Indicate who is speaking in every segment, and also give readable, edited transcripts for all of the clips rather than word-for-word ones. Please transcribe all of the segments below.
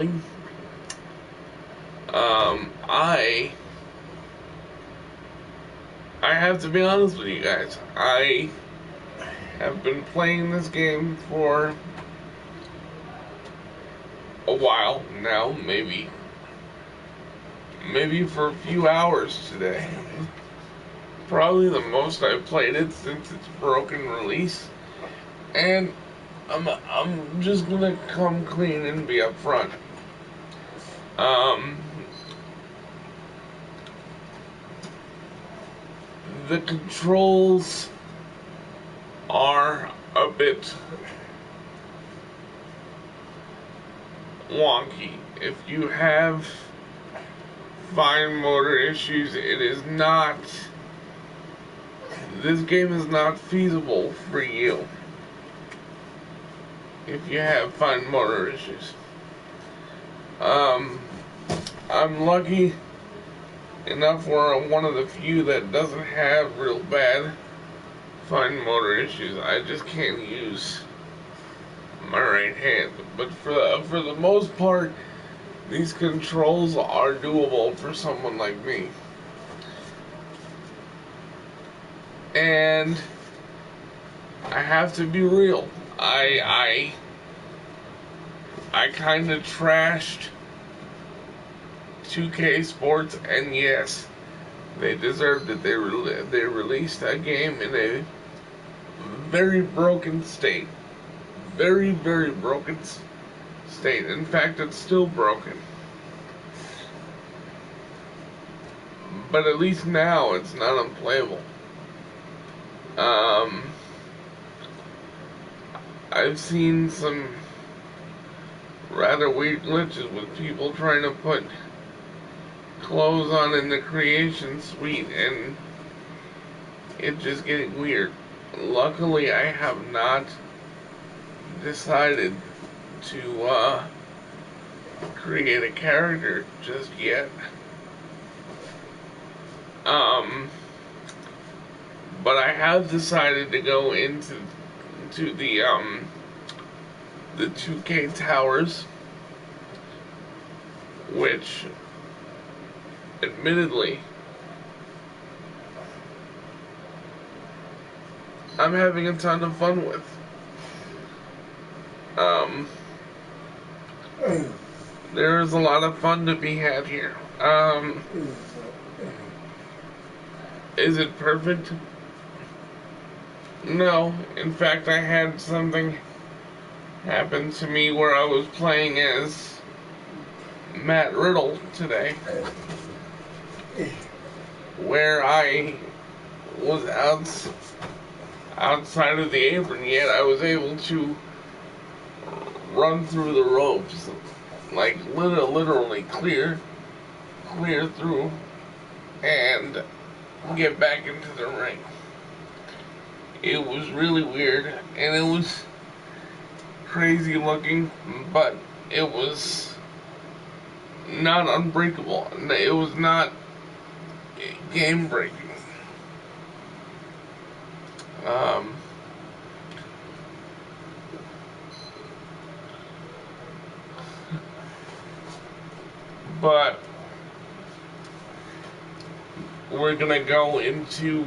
Speaker 1: I have to be honest with you guys. I have been playing this game for a while now, maybe for a few hours today. Probably the most I've played it since its broken release. And I'm just gonna come clean and be upfront. Um, the controls are a bit wonky. If you have fine motor issues, this game is not feasible for you if you have fine motor issues. I'm lucky enough where I'm one of the few that doesn't have real bad fine motor issues. I just can't use my right hand. But for the most part, these controls are doable for someone like me. And I have to be real. I kind of trashed 2K Sports, and yes, they deserved it. They released a game in a very broken state. Very, very broken state. In fact, it's still broken. But at least now it's not unplayable. I've seen some rather weird glitches with people trying to put clothes on in the creation suite, and it's just getting weird. Luckily, I have not decided to create a character just yet. But I have decided to go into the 2K Towers, which admittedly I'm having a ton of fun with. There is a lot of fun to be had here. Is it perfect? No. In fact, I had something happen to me where I was playing as Matt Riddle today, where I was outside of the apron, yet I was able to run through the ropes, like literally clear through and get back into the ring. It was really weird, and it was crazy looking, but it was not unbreakable. It was not game breaking. But we're gonna go into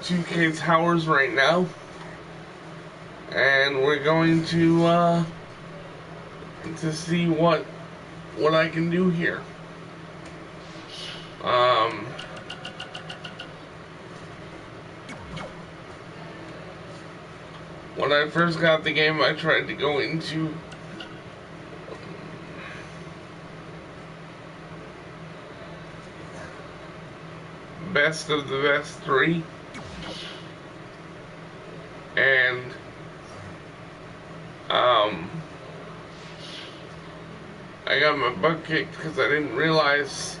Speaker 1: 2K Towers right now, and we're going to see what I can do here. When I first got the game, I tried to go into best of the best 3, and I got my butt kicked because I didn't realize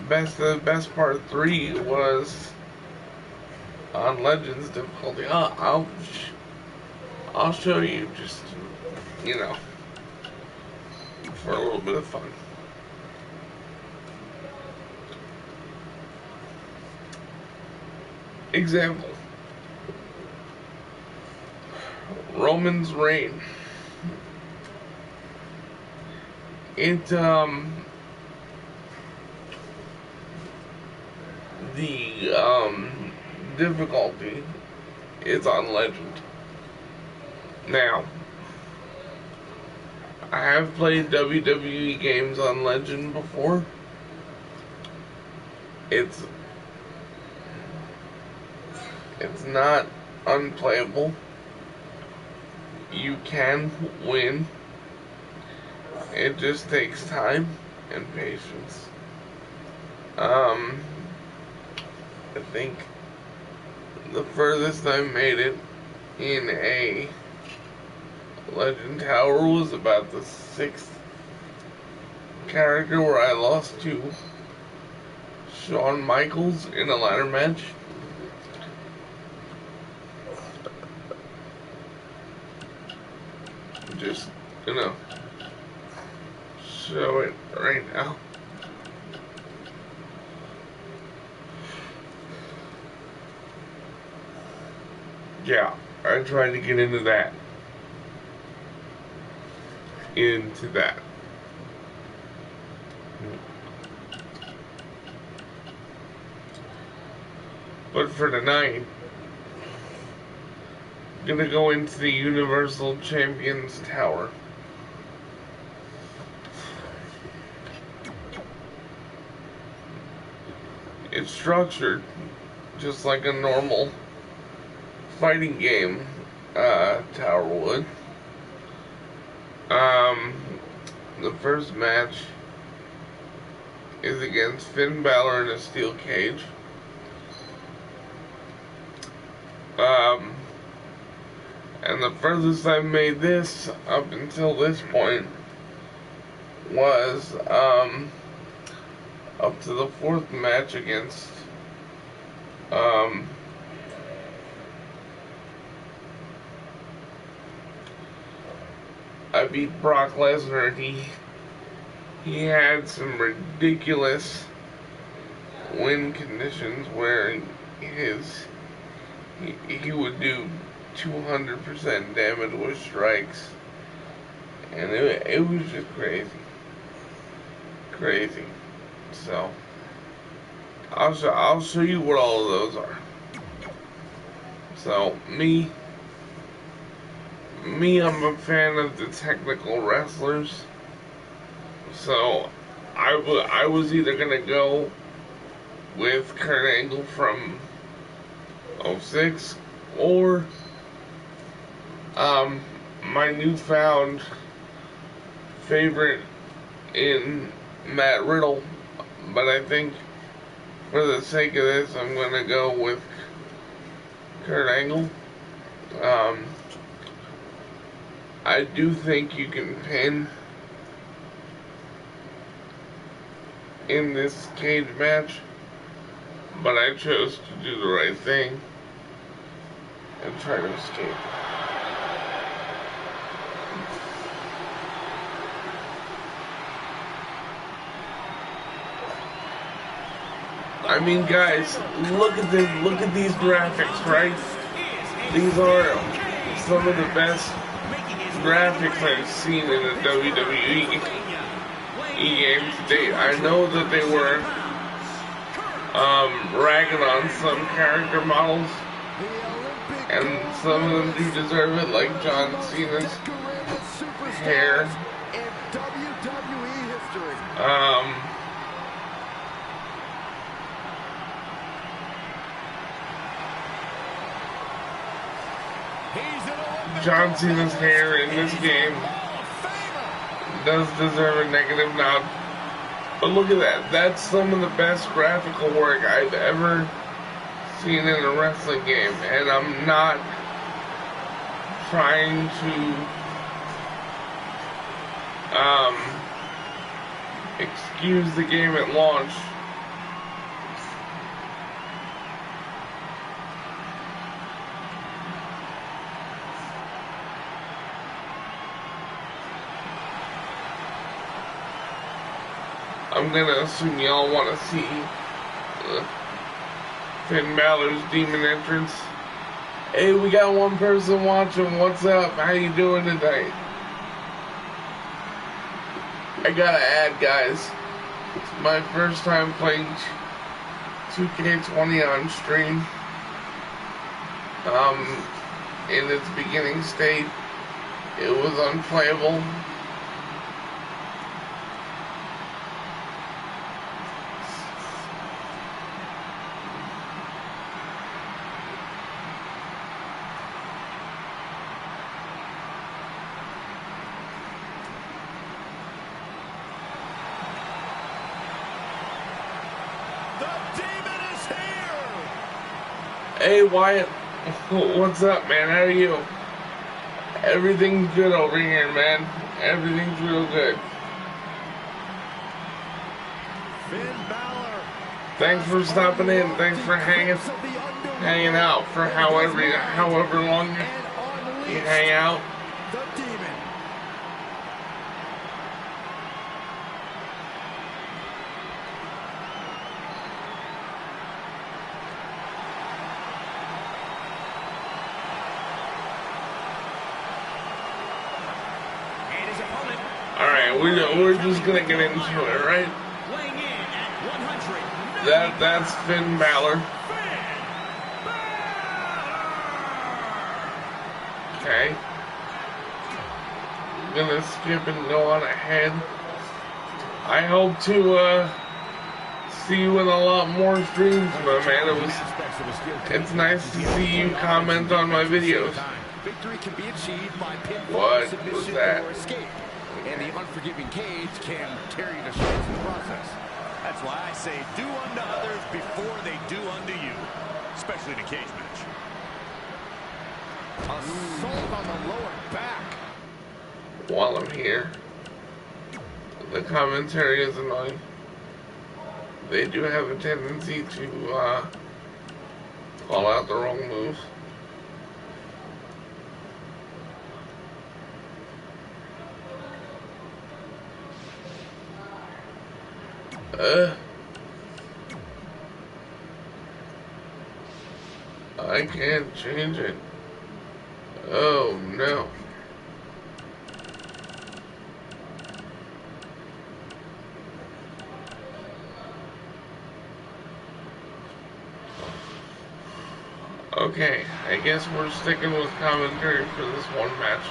Speaker 1: best of the best part 3 was on Legends difficulty. I'll show you, just, you know, for a little bit of fun. Example: Roman's Reign. it the difficulty is on Legend. Now, I have played WWE games on Legend before. It's not unplayable. You can win. It just takes time and patience. I think the furthest I made it in a Legend Tower was about the 6th character, where I lost to Shawn Michaels in a ladder match. Just gonna show it right now. Yeah, I tried to get into that. But for tonight, I'm gonna go into the Universal Champions Tower. It's structured just like a normal fighting game tower would. The first match is against Finn Balor in a steel cage. And the furthest I've made this up until this point was up to the 4th match against I beat Brock Lesnar, and he had some ridiculous win conditions where he would do 200% damage with strikes, and it was just crazy. So I'll show you what all of those are. So me, I'm a fan of the technical wrestlers. So I was either gonna go with Kurt Angle from 06 or my newfound favorite in Matt Riddle, but I think for the sake of this I'm gonna go with Kurt Angle. I do think you can pin in this cage match, but I chose to do the right thing and try to escape. I mean, guys, look at this. Look at these graphics, right? These are some of the best graphics I've seen in a WWE game to date. I know that they were ragging on some character models, and some of them do deserve it, like John Cena's hair. John Cena's hair in this game does deserve a negative nod. But look at that. That's some of the best graphical work I've ever seen in a wrestling game. And I'm not trying to excuse the game at launch. I'm gonna assume y'all want to see Finn Balor's demon entrance. Hey, we got one person watching. What's up? How you doing tonight? I gotta add, guys, it's my first time playing 2K20 on stream. In its beginning state, it was unplayable. Hey Wyatt, what's up, man? How are you? Everything's good over here, man. Everything's real good.
Speaker 2: Finn Balor.
Speaker 1: Thanks for stopping in. Thanks for hanging out for however long you hang out.
Speaker 2: The Demon.
Speaker 1: We're just gonna get into it, right? That's Finn Balor. Okay. I'm gonna skip and go on ahead. I hope to see you in a lot more streams, my man. It's nice to see you comment on my videos. What was that?
Speaker 2: And the unforgiving Cage can tear you to shreds in the process. That's why I say do unto others before they do unto you, especially in a cage match. Assault on the lower back.
Speaker 1: While I'm here, the commentary is annoying. They do have a tendency to call out the wrong moves. I can't change it. Oh no. Okay, I guess we're sticking with commentary for this one match.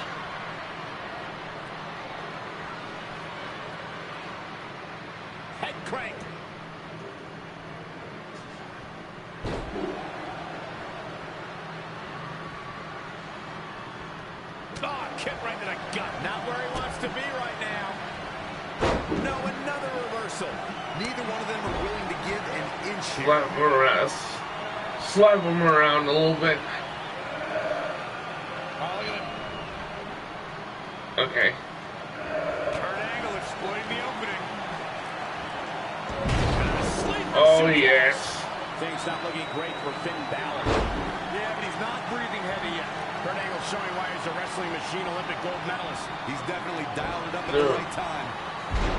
Speaker 2: Head crank. Oh, kick right to the gut. Not where he wants to be right now. No, another reversal. Neither one of them are willing to give an inch here.
Speaker 1: Slap him around a little bit. Okay.
Speaker 2: Turn angle, exploiting the opening.
Speaker 1: Oh, yes.
Speaker 2: Things not looking great for Finn Balor. Yeah, but he's not breathing heavy yet. Kurt Angle showing why he's a wrestling machine Olympic gold medalist. He's definitely dialed it up at the right time.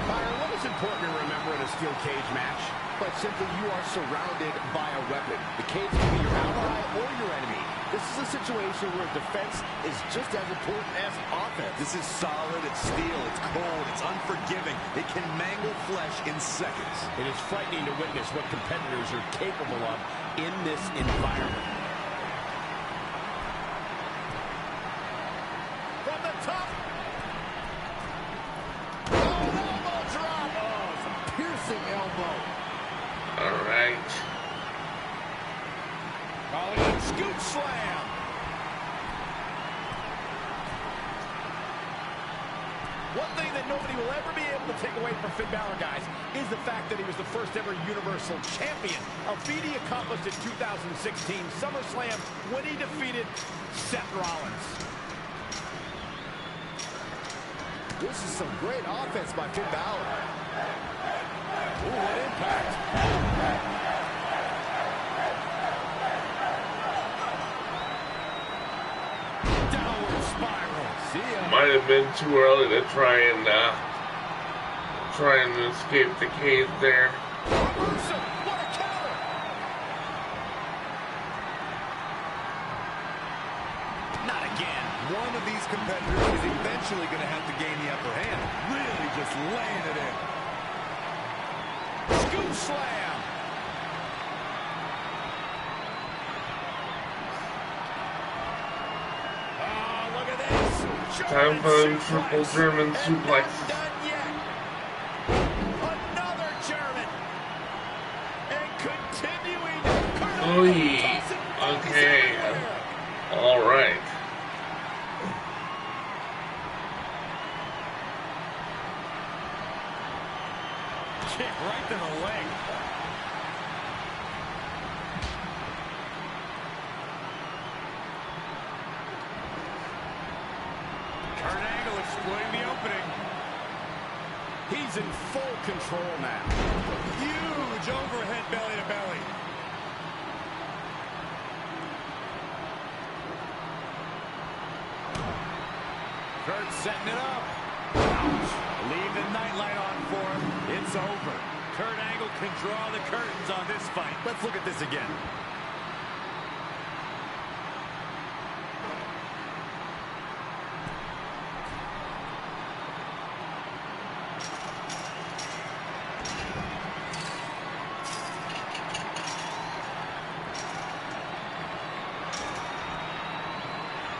Speaker 2: Byron, what is important to remember in a steel cage match? Quite simply, you are surrounded by a weapon. The cage can be your ally or your enemy. This is a situation where defense is just as important as offense. This is solid, it's steel, it's cold, it's unforgiving. It can mangle flesh in seconds. It is frightening to witness what competitors are capable of in this environment. From the top. Oh, elbow drop. Oh, it's a piercing elbow.
Speaker 1: All right.
Speaker 2: Calling it scoop slam. One thing that nobody will ever be able to take away from Finn Balor, guys, is the fact that he was the first ever Universal Champion. A feat he accomplished in 2016 SummerSlam when he defeated Seth Rollins. This is some great offense by Finn Balor. Ooh, what impact.
Speaker 1: Might have been too early to try and escape the cage there.
Speaker 2: What a counter! Not again. One of these competitors is eventually eventually going to have to gain the upper hand. Really just laying it in. Scoop slam. Oh, look at this.
Speaker 1: Time for them triple German suplexes.
Speaker 2: Another German. And continuing.
Speaker 1: Oy. Okay. All right.
Speaker 2: Kick right to the leg. Kurt Angle exploiting the opening. He's in full control now. Huge overhead belly to belly. Kurt setting it up. Leave the nightlight on for him. It's over. Kurt Angle can draw the curtains on this fight. Let's look at this again.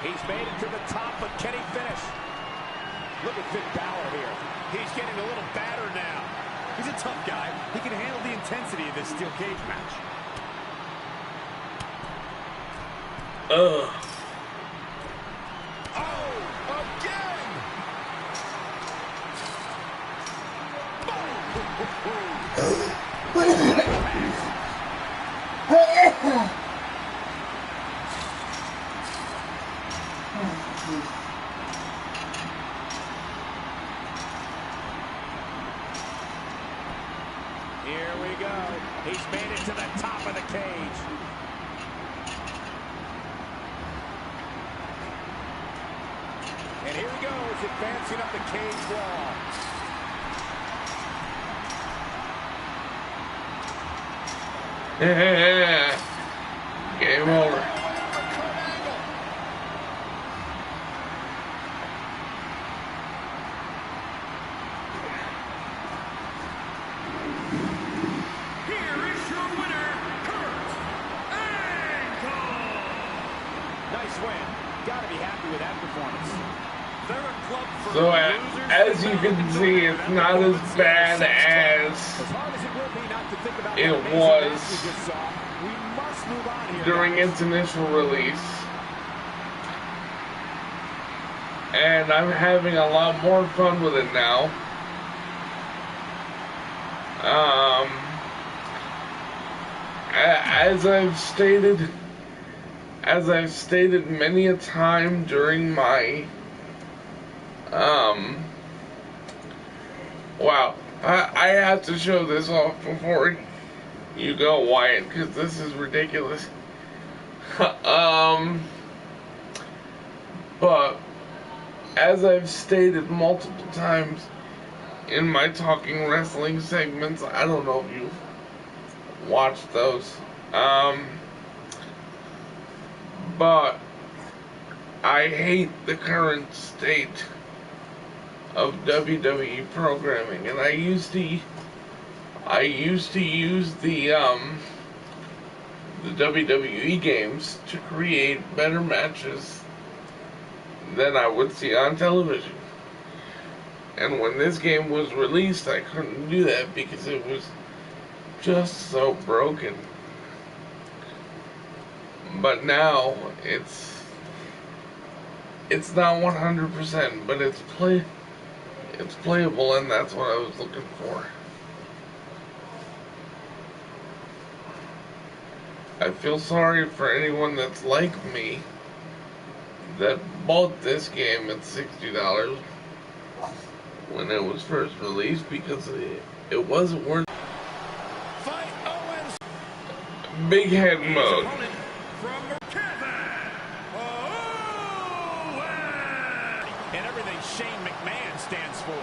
Speaker 2: He's made it to the top, but can he finish? Look at Finn Balor here. He's getting a little battered now. He's a tough guy. He can handle the intensity of this steel cage match.
Speaker 1: Ugh.
Speaker 2: Oh, again! Here we go. He's made it to the top of the cage. And here he goes, advancing up the cage wall.
Speaker 1: Yeah. Game over. So as you can see, it's not as bad as it was during its initial release. And I'm having a lot more fun with it now. As I've stated many a time during my wow, I have to show this off before you go, Wyatt, because this is ridiculous. But as I've stated multiple times in my Talking Wrestling segments, I don't know if you've watched those, but I hate the current state of WWE programming, and I used to use the WWE games to create better matches than I would see on television. And when this game was released, I couldn't do that because it was just so broken. But now it's not 100%, but it's playable, and that's what I was looking for. I feel sorry for anyone that's like me that bought this game at $60 when it was first released, because it wasn't worth it. Big head mode.
Speaker 2: And everything Shane McMahon stands for.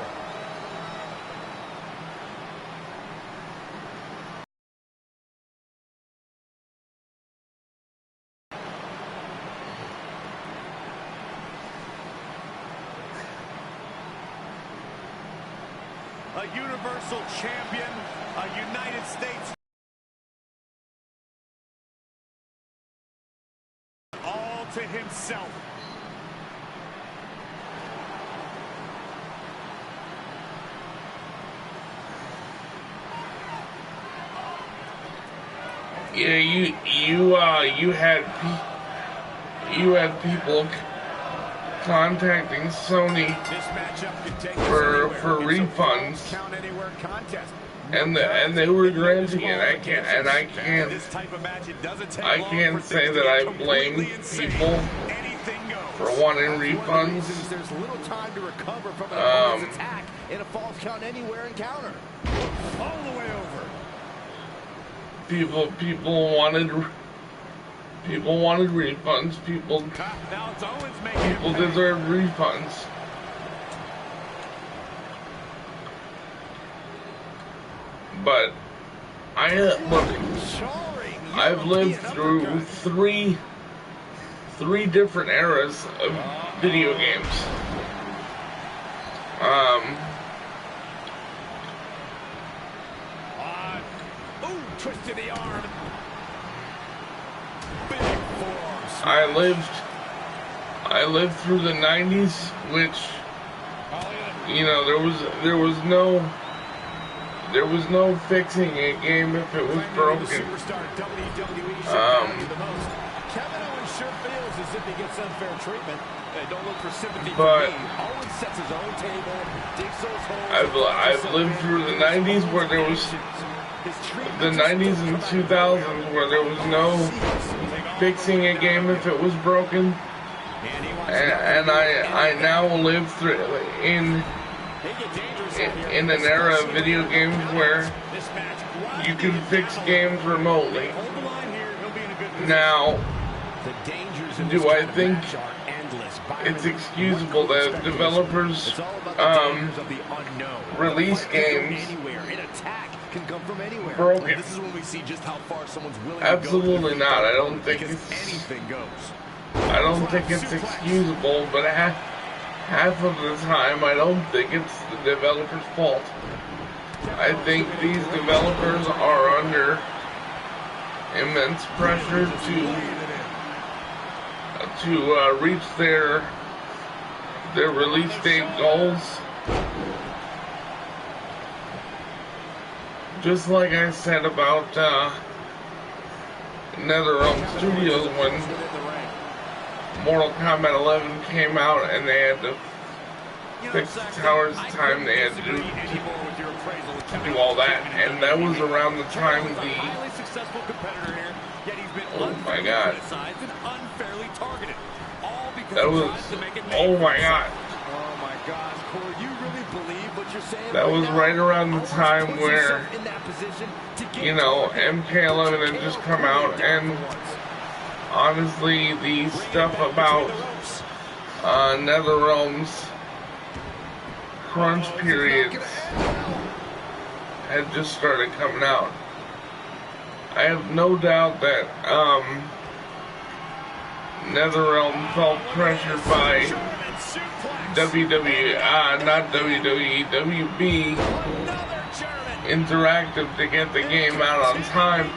Speaker 2: a Universal Champion, a United States, all to himself.
Speaker 1: Yeah, you had people contacting Sony for refunds, and they were granting it. I can't say that I blame people for wanting refunds.
Speaker 2: There's little time to recover from an opponent's attack in a false count anywhere encounter. All the way over.
Speaker 1: People wanted refunds. People deserve refunds. But I've lived through three different eras of video games.
Speaker 2: Twisted the arm. Big forearms.
Speaker 1: I lived through the 90s, which, you know, there was no fixing a game if it was broken.
Speaker 2: Kevin Owens sure feels as if he gets unfair treatment. Don't look for sympathy
Speaker 1: but
Speaker 2: from me. Owens sets his own table, digs those holes.
Speaker 1: I've lived through the 90s where there was the 90s and 2000s where there was no fixing a game if it was broken, and I now live through in an era of video games where you can fix games remotely. Now, do I think it's excusable that developers release games broken?
Speaker 2: This is when we see just how far someone's willing
Speaker 1: Absolutely
Speaker 2: to go.
Speaker 1: not. I don't think it's excusable, but half of the time I don't think it's the developer's fault. I think these developers are under immense pressure to reach their release date goals. Just like I said about NetherRealm Studios when Mortal Kombat 11 came out and they had to fix the towers time, they had to do all that, and that was around the time oh my god. That was, oh my god. That was right around the time where, you know, MK11 had just come out, and honestly, the stuff about NetherRealm's crunch periods had just started coming out. I have no doubt that NetherRealm felt pressured by WB Interactive to get the game out on time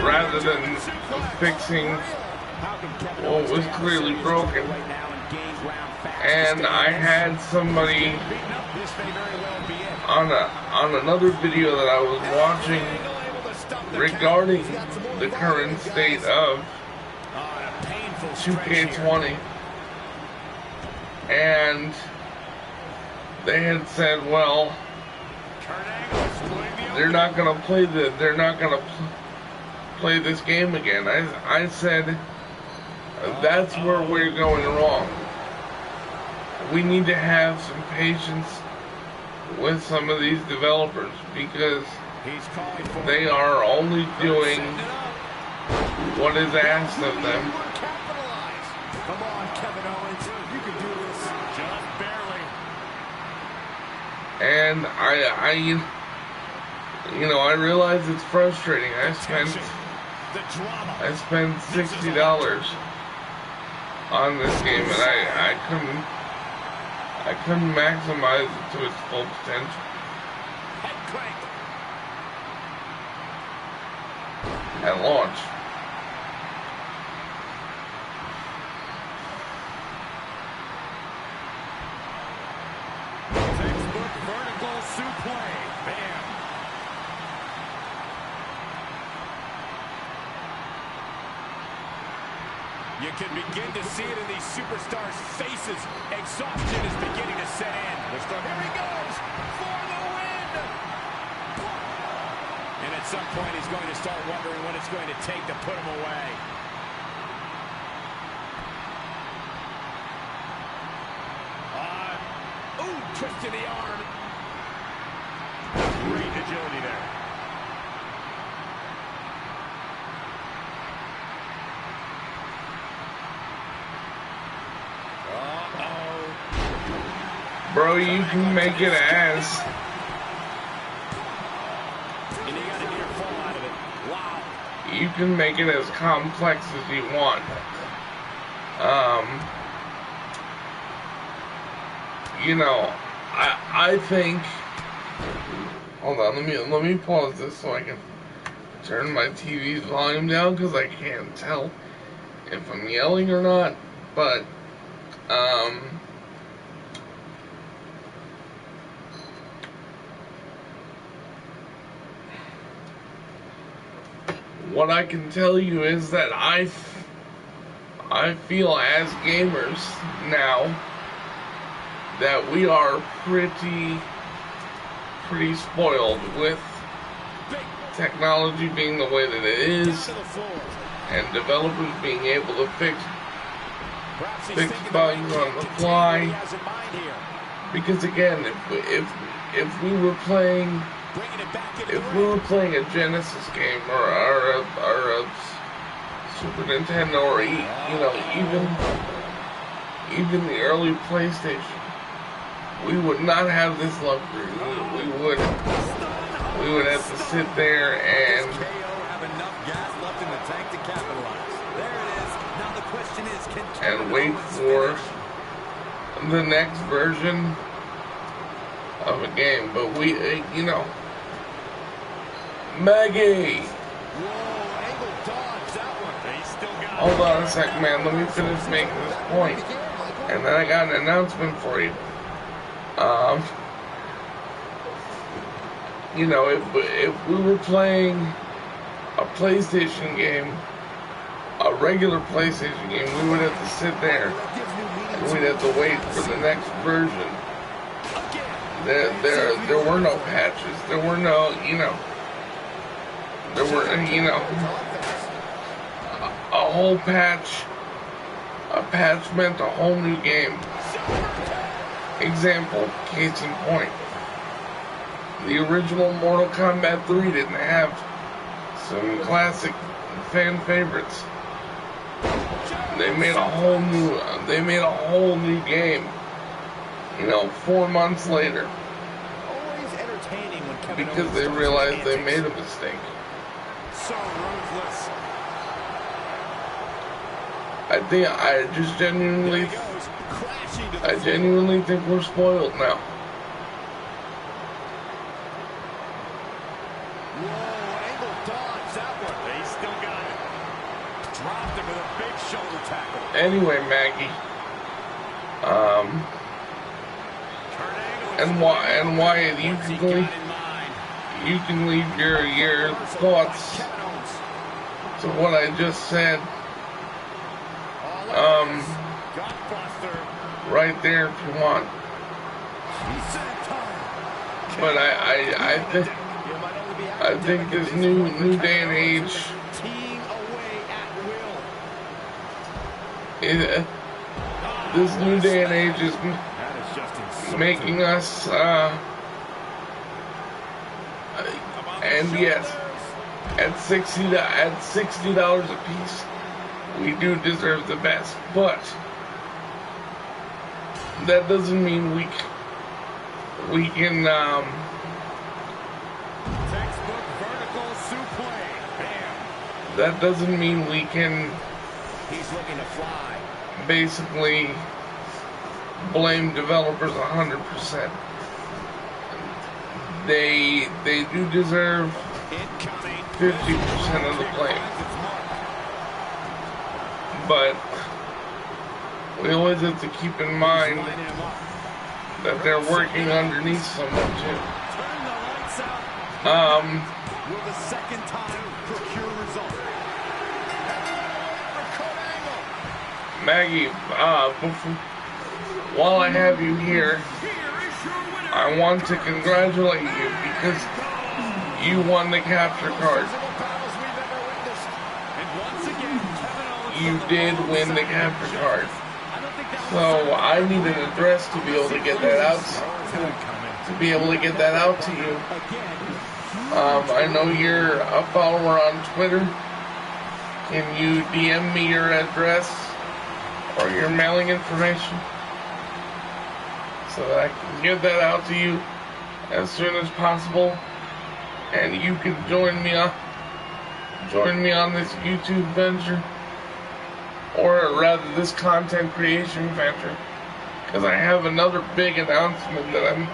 Speaker 1: rather than fixing what was clearly broken. And I had somebody on another video that I was watching regarding the current state of 2K20, and they had said, well, they're not gonna play this game again. I said, that's where we're going wrong. We need to have some patience with some of these developers because they are only doing what is asked of them.
Speaker 2: Come on, Kevin Owens, you can do this. Just barely.
Speaker 1: And I realize it's frustrating. I spent $60 on this game, and I couldn't maximize it to its full potential.
Speaker 2: Head crank.
Speaker 1: And launch.
Speaker 2: Textbook vertical suplex. Bam. You can begin to see it in these superstars' faces. Exhaustion is beginning to set in. Here he goes for the win. And at some point, he's going to start wondering what it's going to take to put him away. Ooh, twist to the arm. Great agility there.
Speaker 1: Bro, you can make it as.
Speaker 2: And he got a near fall out of it. Wow.
Speaker 1: You can make it as complex as you want. You know, I think. Hold on, let me pause this so I can turn my TV's volume down because I can't tell if I'm yelling or not. But what I can tell you is that I feel as gamers now that we are pretty spoiled with technology being the way that it is, and developers being able to fix bugs on the fly. Because again, if we were playing a Genesis game or a Super Nintendo or even the early PlayStation, we would not have this luxury. We would have to sit there and wait for the next version of a game. But we, Maggie. Hold on a sec, man. Let me finish making this point, and then I got an announcement for you. If we were playing a PlayStation game, a regular PlayStation game, we would have to sit there and we'd have to wait for the next version. There were no patches. There were no, a whole patch. A patch meant a whole new game. Example, case in point. The original Mortal Kombat 3 didn't have some classic fan favorites. They made a whole new game. 4 months later. Because they realized they made a mistake.
Speaker 2: So ruthless.
Speaker 1: I genuinely think we're spoiled now.
Speaker 2: Whoa, Angle dodged that one. He still got it. Dropped him with a big shoulder tackle.
Speaker 1: Anyway, Maggie. And Wyatt, you can leave your thoughts to what I just said. Right there if you want. But I think this new day and age is making us and yes, at $60 a piece, we do deserve the best, but that doesn't mean we can
Speaker 2: textbook vertical suplex. Bam.
Speaker 1: That doesn't mean we can
Speaker 2: He's looking to fly.
Speaker 1: Basically blame developers 100%. they do deserve 50% of the blame. But we always have to keep in mind that they're working underneath someone too.
Speaker 2: Will the second time procure result?
Speaker 1: Maggie, while I have you here, I want to congratulate you because you won the capture card. You did win the capture card. So I need an address to be able to get that out. To you. I know you're a follower on Twitter. Can you DM me your address or your mailing information so that I can get that out to you as soon as possible, and you can join me on this YouTube venture, or rather this content creation venture, because I have another big announcement that I'm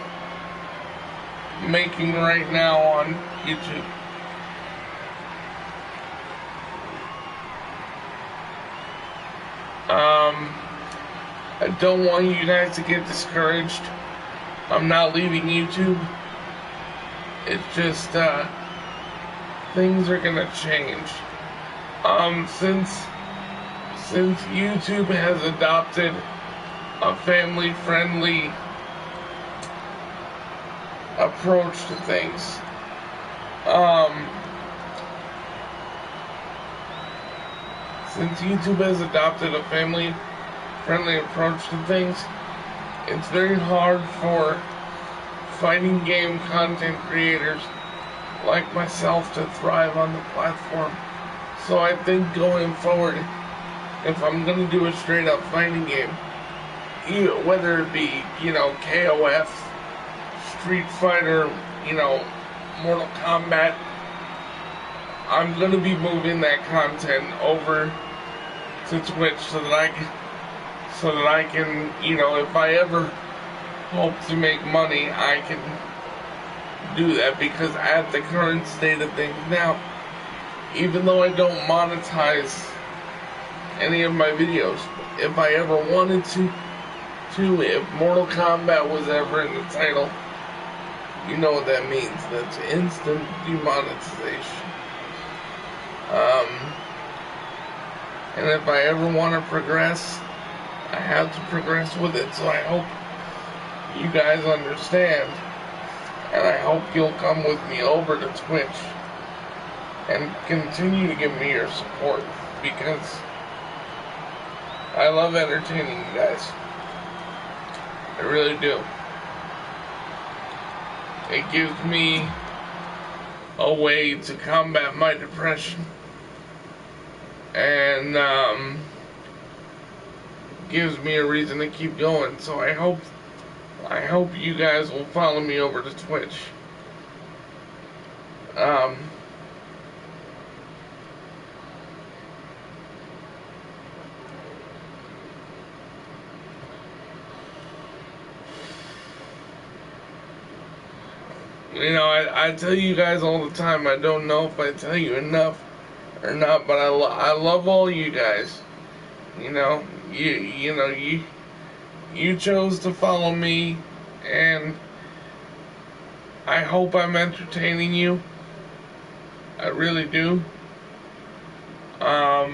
Speaker 1: making right now on YouTube. I don't want you guys to get discouraged. I'm not leaving YouTube. It's just, things are gonna change. Since YouTube has adopted a family-friendly approach to things, since YouTube has adopted a family-friendly approach to things, it's very hard for fighting game content creators like myself to thrive on the platform. So I think going forward, if I'm gonna do a straight up fighting game, whether it be, KOF, Street Fighter, Mortal Kombat, I'm gonna be moving that content over to Twitch so that I can, if I ever hope to make money, I can do that, because at the current state of things now, even though I don't monetize any of my videos, if I ever wanted to, if Mortal Kombat was ever in the title, you know what that means. That's instant demonetization. And if I ever want to progress, I have to progress with it. So I hope you guys understand, and I hope you'll come with me over to Twitch and continue to give me your support, because I love entertaining you guys. I really do. It gives me a way to combat my depression, and gives me a reason to keep going. So I hope you guys will follow me over to Twitch. I tell you guys all the time, I don't know if I tell you enough or not, but I love all you guys. You chose to follow me, and I hope I'm entertaining you. I really do. I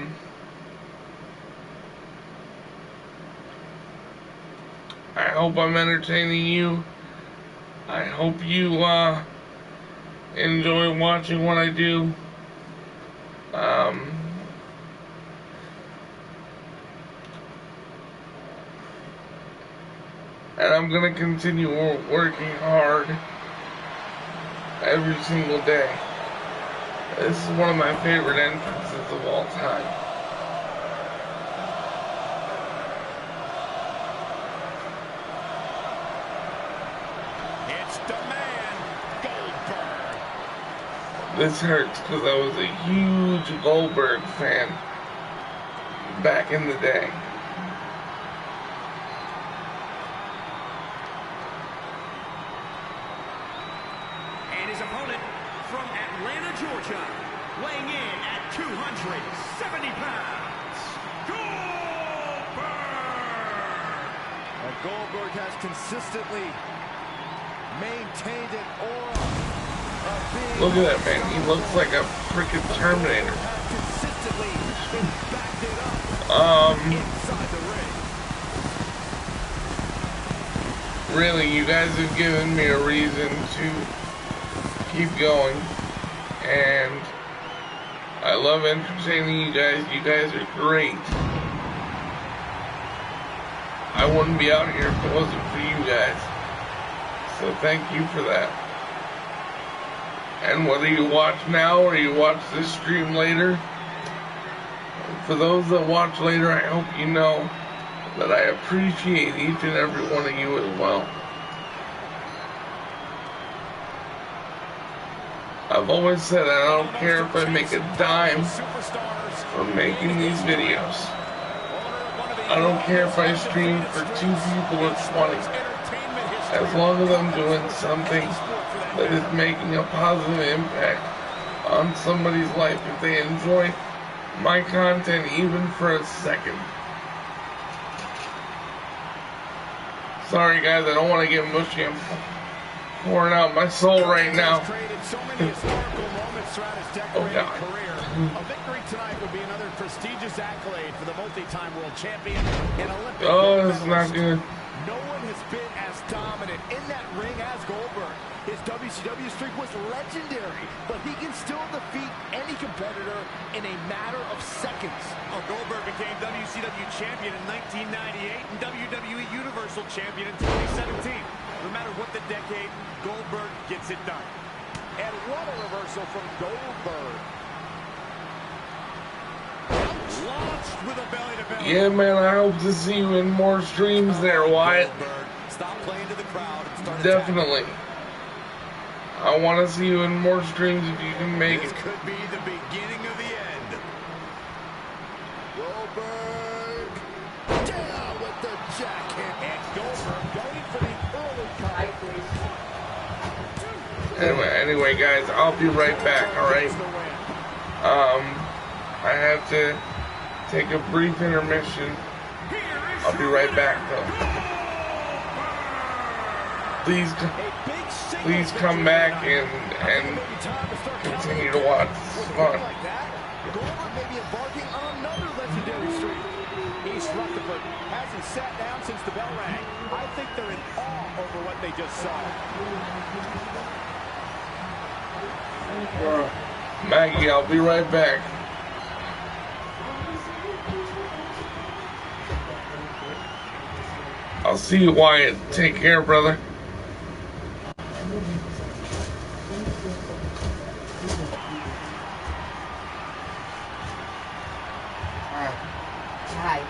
Speaker 1: hope I'm entertaining you. I hope you enjoy watching what I do. And I'm gonna continue working hard every single day. This is one of my favorite entrances of all time.
Speaker 2: It's the man, Goldberg.
Speaker 1: This hurts because I was a huge Goldberg fan back in the day.
Speaker 2: from Atlanta, Georgia, weighing in at 270 pounds, Goldberg!
Speaker 3: And Goldberg has consistently maintained an aura of being...
Speaker 1: Look at that, man. He looks like a freaking Terminator.
Speaker 3: Consistently been backed it up inside the ring.
Speaker 1: Really, you guys have given me a reason to keep going, and I love entertaining you guys. You guys are great. I wouldn't be out here if it wasn't for you guys. So thank you for that. And whether you watch now or you watch this stream later, for those that watch later, I hope you know that I appreciate each and every one of you as well. I've always said I don't care if I make a dime from making these videos. I don't care if I stream for 2 people or 20. As long as I'm doing something that is making a positive impact on somebody's life, if they enjoy my content even for a second. Sorry guys, I don't want to get mushy. I'm pouring out my soul right now. Oh God.
Speaker 2: A victory tonight would be another prestigious accolade for the multi-time world champion and Olympic.
Speaker 1: Oh, this is not good.
Speaker 3: No one has been as dominant in that ring as Goldberg. His WCW streak was legendary, but he can still defeat any competitor in a matter of seconds.
Speaker 2: Oh, Goldberg became WCW champion in 1998 and WWE Universal champion in 2017. No matter what the decade, Goldberg gets it done.
Speaker 3: And what a reversal from Goldberg.
Speaker 2: Launched with a belly-to-belly.
Speaker 1: Yeah, man, I hope to see you in more streams there, Wyatt.
Speaker 2: Stop playing to the crowd and start
Speaker 1: Definitely. I want to see you in more streams if you can make
Speaker 2: This
Speaker 1: it.
Speaker 2: could be the beginning of the end.
Speaker 3: Goldberg down with the jackhammer.
Speaker 2: And Goldberg going for the early cut.
Speaker 1: Anyway, guys, I'll be right back, alright? I have to take a brief intermission. I'll be right back, though. Please come back and continue to watch. This is fun.
Speaker 3: Goldberg may be embarking on another legendary streak.
Speaker 2: East Rutherford hasn't sat down since the bell rang. I think they're in awe over what they just saw.
Speaker 1: Maggie, I'll be right back. I'll see you, Wyatt. Take care, brother.
Speaker 4: Hi.